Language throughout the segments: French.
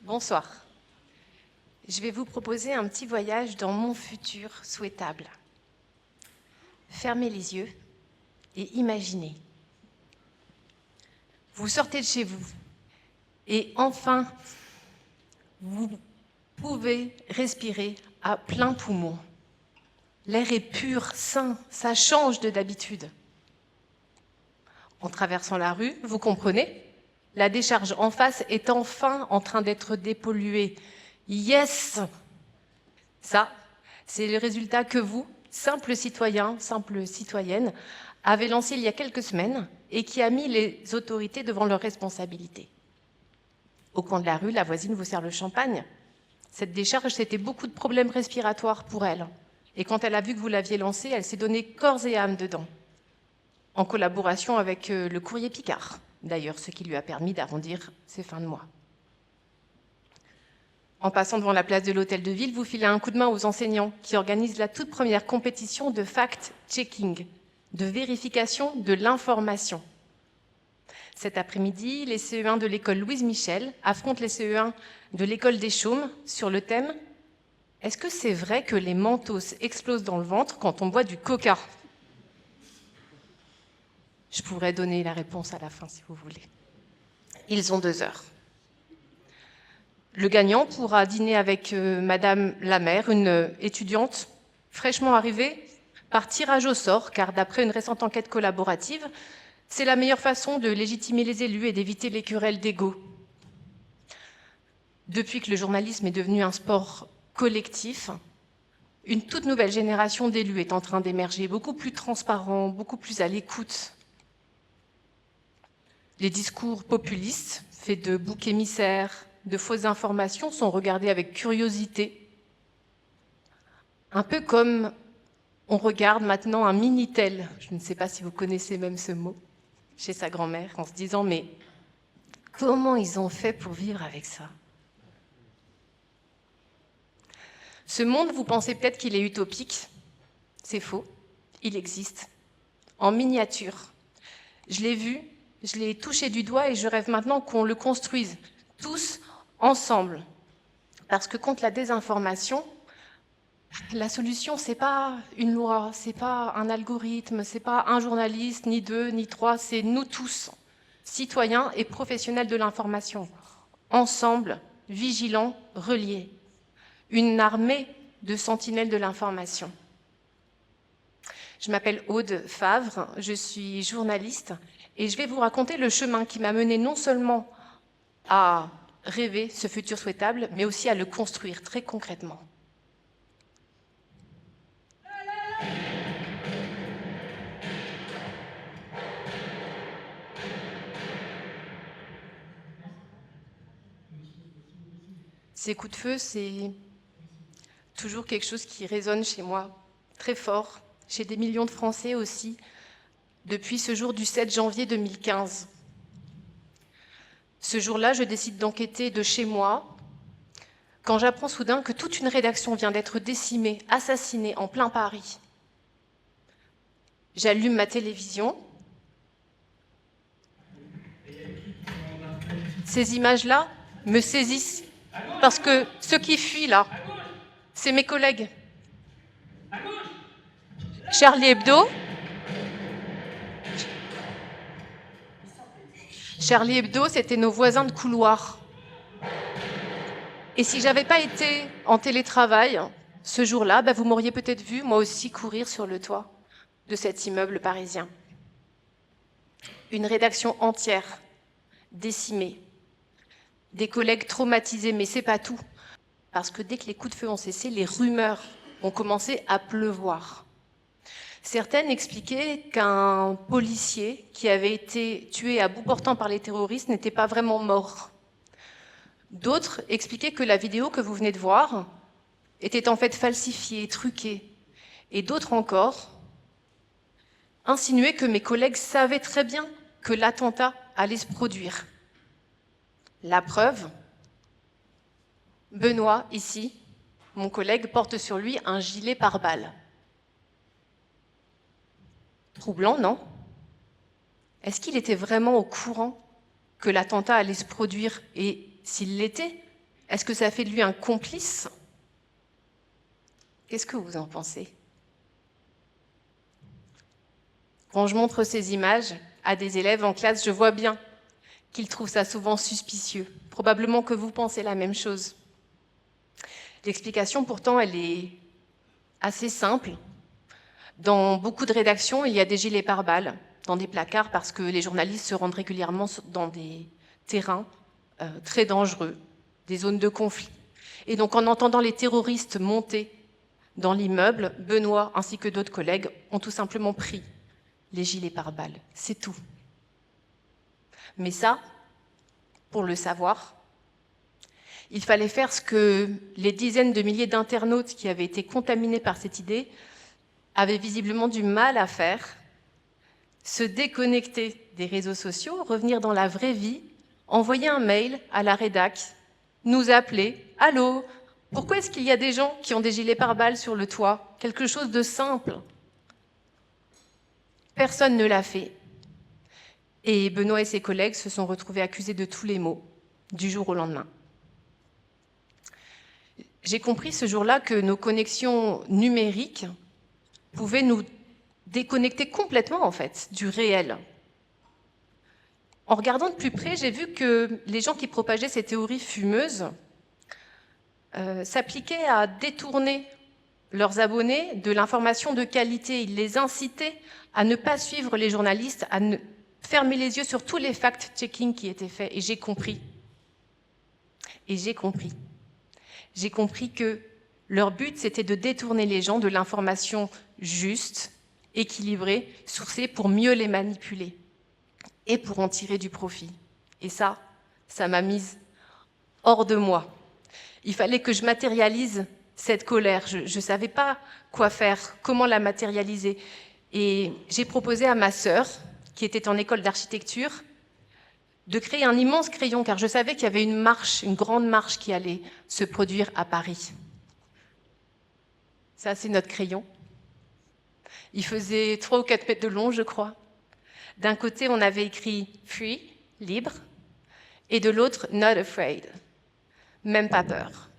Bonsoir. Je vais vous proposer un petit voyage dans mon futur souhaitable. Fermez les yeux et imaginez. Vous sortez de chez vous et enfin, vous pouvez respirer à plein poumon. L'air est pur, sain, ça change de d'habitude. En traversant la rue, vous comprenez ? La décharge en face est enfin en train d'être dépolluée. Yes! Ça, c'est le résultat que vous, simples citoyens, simples citoyennes, avez lancé il y a quelques semaines et qui a mis les autorités devant leurs responsabilités. Au coin de la rue, la voisine vous sert le champagne. Cette décharge, c'était beaucoup de problèmes respiratoires pour elle. Et quand elle a vu que vous l'aviez lancée, elle s'est donnée corps et âme dedans, en collaboration avec le Courrier Picard, d'ailleurs, ce qui lui a permis d'arrondir ses fins de mois. En passant devant la place de l'Hôtel de Ville, vous filez un coup de main aux enseignants qui organisent la toute première compétition de fact-checking, de vérification de l'information. Cet après-midi, les CE1 de l'école Louise Michel affrontent les CE1 de l'école des Chaumes sur le thème « Est-ce que c'est vrai que les mentos explosent dans le ventre quand on boit du coca ?» Je pourrais donner la réponse à la fin si vous voulez. Ils ont 2 heures. Le gagnant pourra dîner avec Madame la maire, une étudiante fraîchement arrivée par tirage au sort, car d'après une récente enquête collaborative, c'est la meilleure façon de légitimer les élus et d'éviter les querelles d'ego. Depuis que le journalisme est devenu un sport collectif, une toute nouvelle génération d'élus est en train d'émerger, beaucoup plus transparent, beaucoup plus à l'écoute. Les discours populistes, faits de boucs émissaires, de fausses informations, sont regardés avec curiosité. Un peu comme on regarde maintenant un Minitel, je ne sais pas si vous connaissez même ce mot, chez sa grand-mère, en se disant « mais comment ils ont fait pour vivre avec ça ?» Ce monde, vous pensez peut-être qu'il est utopique. C'est faux, il existe, en miniature. Je l'ai vu, je l'ai touché du doigt et je rêve maintenant qu'on le construise, tous ensemble. Parce que contre la désinformation, la solution, c'est pas une loi, c'est pas un algorithme, c'est pas un journaliste, ni 2, ni 3, c'est nous tous, citoyens et professionnels de l'information, ensemble, vigilants, reliés. Une armée de sentinelles de l'information. Je m'appelle Aude Favre, je suis journaliste et je vais vous raconter le chemin qui m'a mené non seulement à rêver ce futur souhaitable, mais aussi à le construire très concrètement. Ces coups de feu, c'est toujours quelque chose qui résonne chez moi très fort, chez des millions de Français aussi, depuis ce jour du 7 janvier 2015. Ce jour-là, je décide d'enquêter de chez moi, quand j'apprends soudain que toute une rédaction vient d'être décimée, assassinée en plein Paris. J'allume ma télévision. Ces images-là me saisissent, parce que ceux qui fuient là, c'est mes collègues. Charlie Hebdo, c'était nos voisins de couloir. Et si j'avais pas été en télétravail ce jour-là, vous m'auriez peut-être vu, moi aussi, courir sur le toit de cet immeuble parisien. Une rédaction entière, décimée. Des collègues traumatisés, mais c'est pas tout. Parce que dès que les coups de feu ont cessé, les rumeurs ont commencé à pleuvoir. Certaines expliquaient qu'un policier qui avait été tué à bout portant par les terroristes n'était pas vraiment mort. D'autres expliquaient que la vidéo que vous venez de voir était en fait falsifiée, truquée. Et d'autres encore insinuaient que mes collègues savaient très bien que l'attentat allait se produire. La preuve, Benoît, ici, mon collègue, porte sur lui un gilet pare-balles. Troublant, non? Est-ce qu'il était vraiment au courant que l'attentat allait se produire? Et s'il l'était, Est-ce que ça fait de lui un complice? Qu'est-ce que vous en pensez? Quand je montre ces images à des élèves en classe, je vois bien qu'ils trouvent ça souvent suspicieux. Probablement que vous pensez la même chose. L'explication, pourtant, elle est assez simple. Dans beaucoup de rédactions, il y a des gilets pare-balles dans des placards parce que les journalistes se rendent régulièrement dans des terrains très dangereux, des zones de conflit. Et donc, en entendant les terroristes monter dans l'immeuble, Benoît ainsi que d'autres collègues ont tout simplement pris les gilets pare-balles. C'est tout. Mais ça, pour le savoir, il fallait faire ce que les dizaines de milliers d'internautes qui avaient été contaminés par cette idée avaient visiblement du mal à faire, se déconnecter des réseaux sociaux, revenir dans la vraie vie, envoyer un mail à la rédac, nous appeler « Allô, pourquoi est-ce qu'il y a des gens qui ont des gilets pare-balles sur le toit ?» Quelque chose de simple. Personne ne l'a fait. Et Benoît et ses collègues se sont retrouvés accusés de tous les maux, du jour au lendemain. J'ai compris ce jour-là que nos connexions numériques pouvaient nous déconnecter complètement, en fait, du réel. En regardant de plus près, j'ai vu que les gens qui propageaient ces théories fumeuses s'appliquaient à détourner leurs abonnés de l'information de qualité. Ils les incitaient à ne pas suivre les journalistes, à ne fermer les yeux sur tous les fact-checking qui étaient faits. Et j'ai compris. J'ai compris que leur but, c'était de détourner les gens de l'information juste, équilibrée, sourcée pour mieux les manipuler et pour en tirer du profit. Et ça m'a mise hors de moi. Il fallait que je matérialise cette colère. Je ne savais pas quoi faire, comment la matérialiser. Et j'ai proposé à ma sœur, qui était en école d'architecture, de créer un immense crayon, car je savais qu'il y avait une marche, une grande marche qui allait se produire à Paris. Ça, c'est notre crayon. Il faisait 3 ou 4 mètres de long, je crois. D'un côté, on avait écrit « Free », libre, et de l'autre « Not afraid », même pas peur.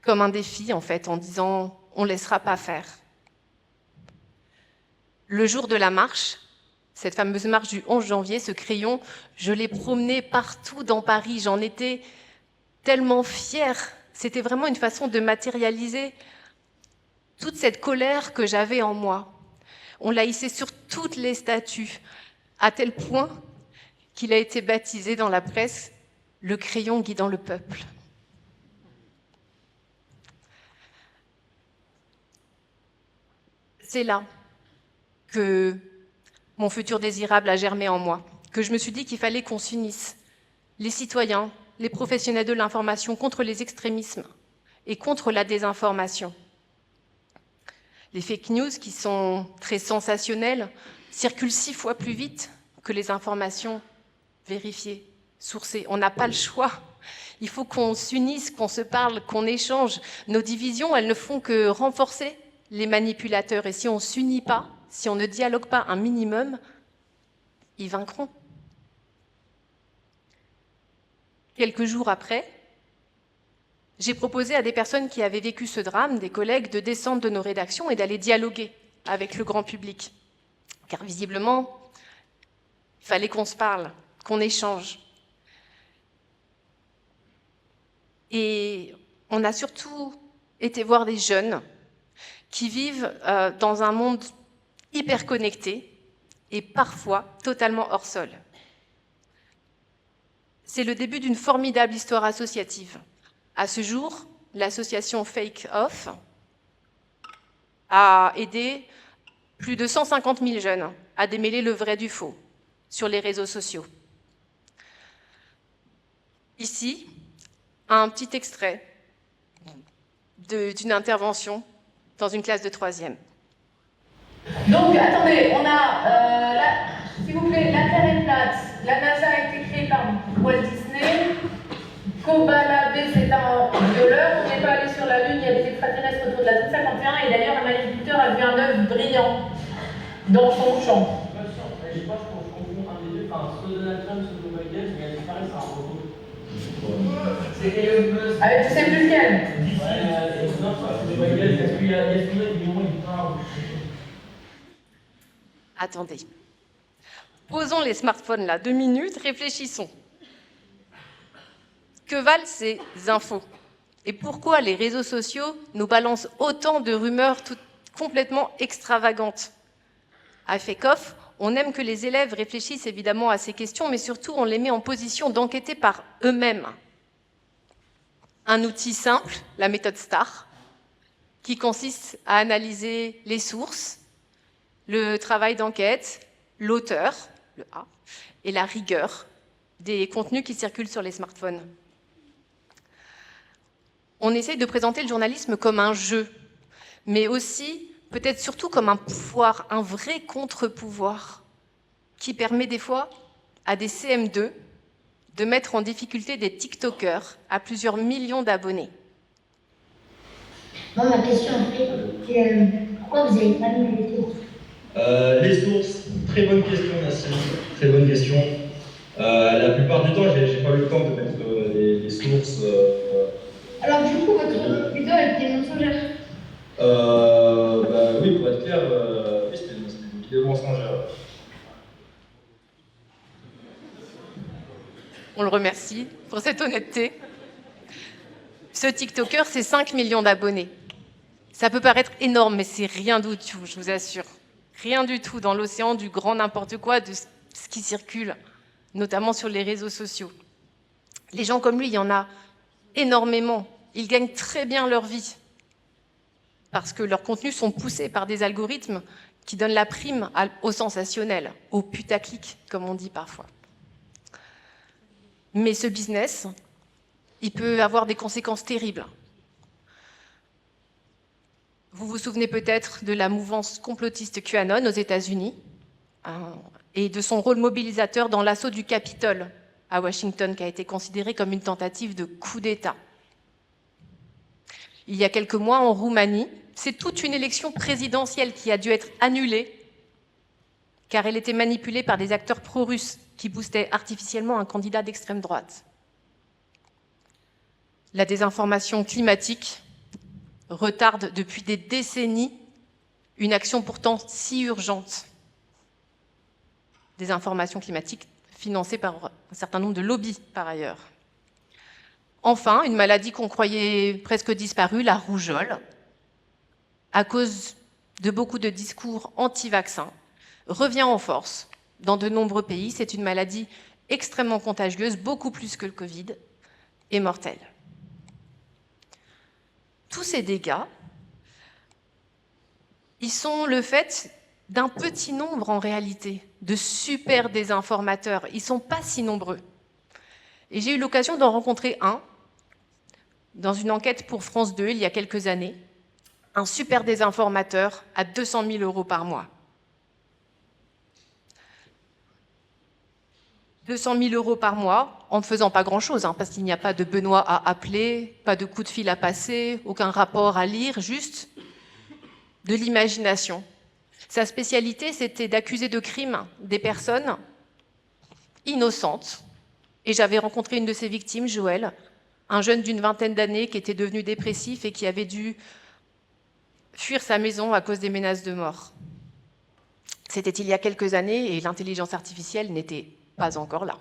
Comme un défi, en fait, en disant « On ne laissera pas faire ». Le jour de la marche, cette fameuse marche du 11 janvier, ce crayon, je l'ai promené partout dans Paris. J'en étais tellement fière. C'était vraiment une façon de matérialiser toute cette colère que j'avais en moi. On l'a hissé sur toutes les statues, à tel point qu'il a été baptisé dans la presse « le crayon guidant le peuple ». C'est là que mon futur désirable a germé en moi, que je me suis dit qu'il fallait qu'on s'unisse, les citoyens, les professionnels de l'information, contre les extrémismes et contre la désinformation. Les fake news, qui sont très sensationnelles, circulent 6 fois plus vite que les informations vérifiées, sourcées. On n'a pas le choix. Il faut qu'on s'unisse, qu'on se parle, qu'on échange. Nos divisions, elles ne font que renforcer les manipulateurs. Et si on ne s'unit pas, si on ne dialogue pas un minimum, ils vaincront. Quelques jours après, j'ai proposé à des personnes qui avaient vécu ce drame, des collègues, de descendre de nos rédactions et d'aller dialoguer avec le grand public. Car visiblement, il fallait qu'on se parle, qu'on échange. Et on a surtout été voir des jeunes qui vivent dans un monde hyper connecté et parfois totalement hors sol. C'est le début d'une formidable histoire associative. À ce jour, l'association Fake Off a aidé plus de 150 000 jeunes à démêler le vrai du faux sur les réseaux sociaux. Ici, un petit extrait d'une intervention dans une classe de 3e. Donc, attendez, on a, s'il vous plaît, la Terre est plate. La NASA a été créée par Walt Disney. Kobala B, c'est un violeur. On n'est pas allé sur la Lune, il y a des extraterrestres autour de la zone 51. Et d'ailleurs, un agriculteur a vu un œuf brillant dans son champ. Je pense qu'on confonds un des deux, enfin, soit Donald Trump, soit Joe Biden, mais elle disparaît, c'est un robot. Allez, tu sais plus lequel? Attendez. Posons les smartphones là, 2 minutes, réfléchissons. Que valent ces infos? Et pourquoi les réseaux sociaux nous balancent autant de rumeurs toutes complètement extravagantes? À FECOF, on aime que les élèves réfléchissent évidemment à ces questions, mais surtout on les met en position d'enquêter par eux-mêmes. Un outil simple, la méthode STAR, qui consiste à analyser les sources, le travail d'enquête, l'auteur, le A, et la rigueur des contenus qui circulent sur les smartphones. On essaye de présenter le journalisme comme un jeu, mais aussi, peut-être surtout comme un pouvoir, un vrai contre-pouvoir, qui permet des fois à des CM2 de mettre en difficulté des TikTokers à plusieurs millions d'abonnés. Moi, ma question, en fait, c'est pourquoi vous n'avez pas mis les sources? Les sources, très bonne question, Nassim, très bonne question. La plupart du temps, j'ai pas eu le temps de mettre les sources. Alors, du coup, votre vidéo, elle était mensongère? Oui, pour être clair, oui, c'était une vidéo mensongère. On le remercie pour cette honnêteté. Ce TikToker, c'est 5 millions d'abonnés. Ça peut paraître énorme, mais c'est rien du tout, je vous assure. Rien du tout dans l'océan du grand n'importe quoi, de ce qui circule, notamment sur les réseaux sociaux. Les gens comme lui, il y en a énormément. Ils gagnent très bien leur vie parce que leurs contenus sont poussés par des algorithmes qui donnent la prime au sensationnel, au putaclic, comme on dit parfois. Mais ce business, il peut avoir des conséquences terribles. Vous vous souvenez peut-être de la mouvance complotiste QAnon aux États-Unis et de son rôle mobilisateur dans l'assaut du Capitole à Washington, qui a été considéré comme une tentative de coup d'État. Il y a quelques mois, en Roumanie, c'est toute une élection présidentielle qui a dû être annulée car elle était manipulée par des acteurs pro-russes qui boostaient artificiellement un candidat d'extrême droite. La désinformation climatique retarde depuis des décennies une action pourtant si urgente. Désinformation climatique financée par un certain nombre de lobbies, par ailleurs. Enfin, une maladie qu'on croyait presque disparue, la rougeole, à cause de beaucoup de discours anti-vaccins, revient en force dans de nombreux pays. C'est une maladie extrêmement contagieuse, beaucoup plus que le Covid, et mortelle. Tous ces dégâts, ils sont le fait d'un petit nombre en réalité de super désinformateurs. Ils ne sont pas si nombreux. Et j'ai eu l'occasion d'en rencontrer un dans une enquête pour France 2 il y a quelques années, un super désinformateur à 200 000 € par mois. 200 000 € par mois en ne faisant pas grand-chose, parce qu'il n'y a pas de Benoît à appeler, pas de coup de fil à passer, aucun rapport à lire, juste de l'imagination. Sa spécialité, c'était d'accuser de crimes des personnes innocentes. Et j'avais rencontré une de ses victimes, Joël, un jeune d'une vingtaine d'années qui était devenu dépressif et qui avait dû fuir sa maison à cause des menaces de mort. C'était il y a quelques années et l'intelligence artificielle n'était pas encore là.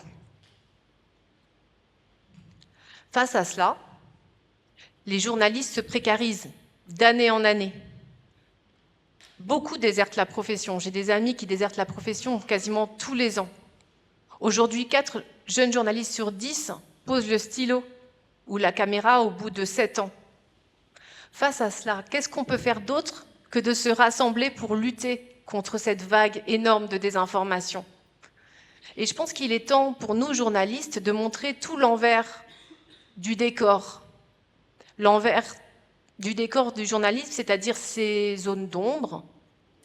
Face à cela, les journalistes se précarisent d'année en année. Beaucoup désertent la profession. J'ai des amis qui désertent la profession quasiment tous les ans. Aujourd'hui, 4 jeunes journalistes sur 10 posent le stylo ou la caméra au bout de 7 ans. Face à cela, qu'est-ce qu'on peut faire d'autre que de se rassembler pour lutter contre cette vague énorme de désinformation? Et je pense qu'il est temps pour nous, journalistes, de montrer tout l'envers du décor. L'envers du décor du journalisme, c'est-à-dire ses zones d'ombre,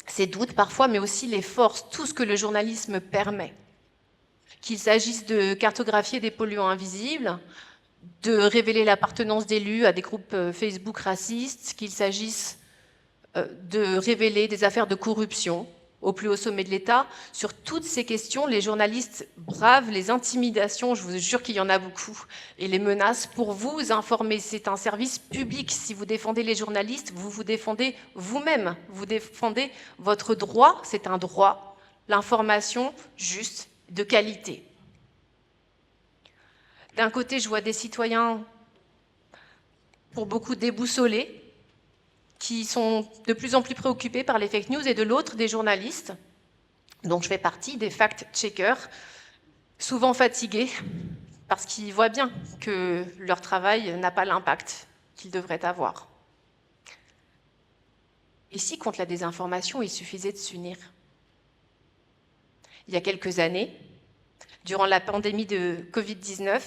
ses doutes parfois, mais aussi les forces, tout ce que le journalisme permet. Qu'il s'agisse de cartographier des polluants invisibles, de révéler l'appartenance d'élus à des groupes Facebook racistes, qu'il s'agisse de révéler des affaires de corruption au plus haut sommet de l'État. Sur toutes ces questions, les journalistes bravent les intimidations, je vous jure qu'il y en a beaucoup, et les menaces pour vous informer. C'est un service public. Si vous défendez les journalistes, vous vous défendez vous-même. Vous défendez votre droit, c'est un droit, l'information juste, de qualité. D'un côté, je vois des citoyens, pour beaucoup déboussolés, qui sont de plus en plus préoccupés par les fake news, et de l'autre, des journalistes, dont je fais partie, des fact-checkers, souvent fatigués, parce qu'ils voient bien que leur travail n'a pas l'impact qu'il devrait avoir. Et si contre la désinformation, il suffisait de s'unir? Il y a quelques années, durant la pandémie de Covid-19,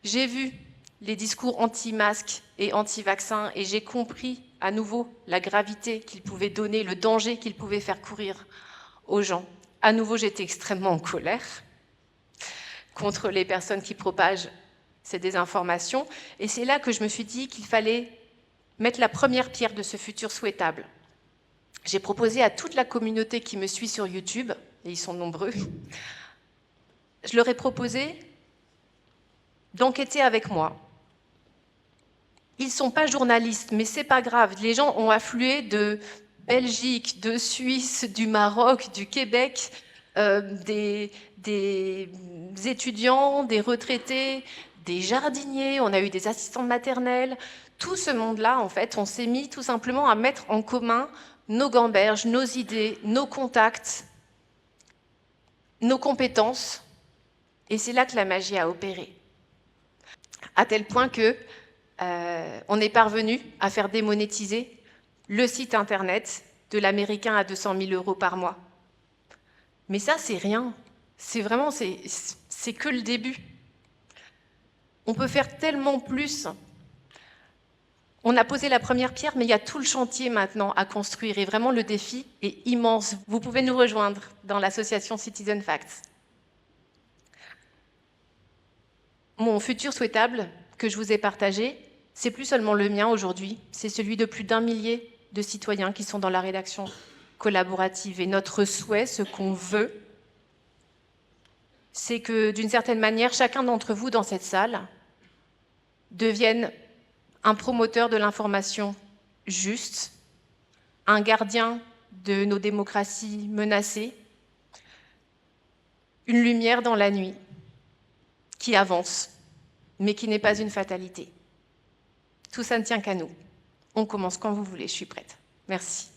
j'ai vu les discours anti-masques et anti-vaccins, et j'ai compris à nouveau la gravité qu'ils pouvaient donner, le danger qu'ils pouvaient faire courir aux gens. À nouveau, j'étais extrêmement en colère contre les personnes qui propagent ces désinformations, et c'est là que je me suis dit qu'il fallait mettre la première pierre de ce futur souhaitable. J'ai proposé à toute la communauté qui me suit sur YouTube, et ils sont nombreux, je leur ai proposé d'enquêter avec moi. Ils ne sont pas journalistes, mais c'est pas grave. Les gens ont afflué de Belgique, de Suisse, du Maroc, du Québec, des étudiants, des retraités, des jardiniers, on a eu des assistantes maternelles. Tout ce monde-là, en fait, on s'est mis tout simplement à mettre en commun nos gamberges, nos idées, nos contacts, nos compétences. Et c'est là que la magie a opéré. À tel point que on est parvenu à faire démonétiser le site internet de l'Américain à 200 000 € par mois. Mais ça, c'est rien. C'est vraiment, c'est que le début. On peut faire tellement plus. On a posé la première pierre, mais il y a tout le chantier maintenant à construire. Et vraiment, le défi est immense. Vous pouvez nous rejoindre dans l'association Citizen Facts. Mon futur souhaitable que je vous ai partagé, c'est plus seulement le mien aujourd'hui, c'est celui de plus d'1 millier de citoyens qui sont dans la rédaction collaborative. Et notre souhait, ce qu'on veut, c'est que, d'une certaine manière, chacun d'entre vous dans cette salle devienne un promoteur de l'information juste, un gardien de nos démocraties menacées, une lumière dans la nuit qui avance, mais qui n'est pas une fatalité. Tout ça ne tient qu'à nous. On commence quand vous voulez, je suis prête. Merci.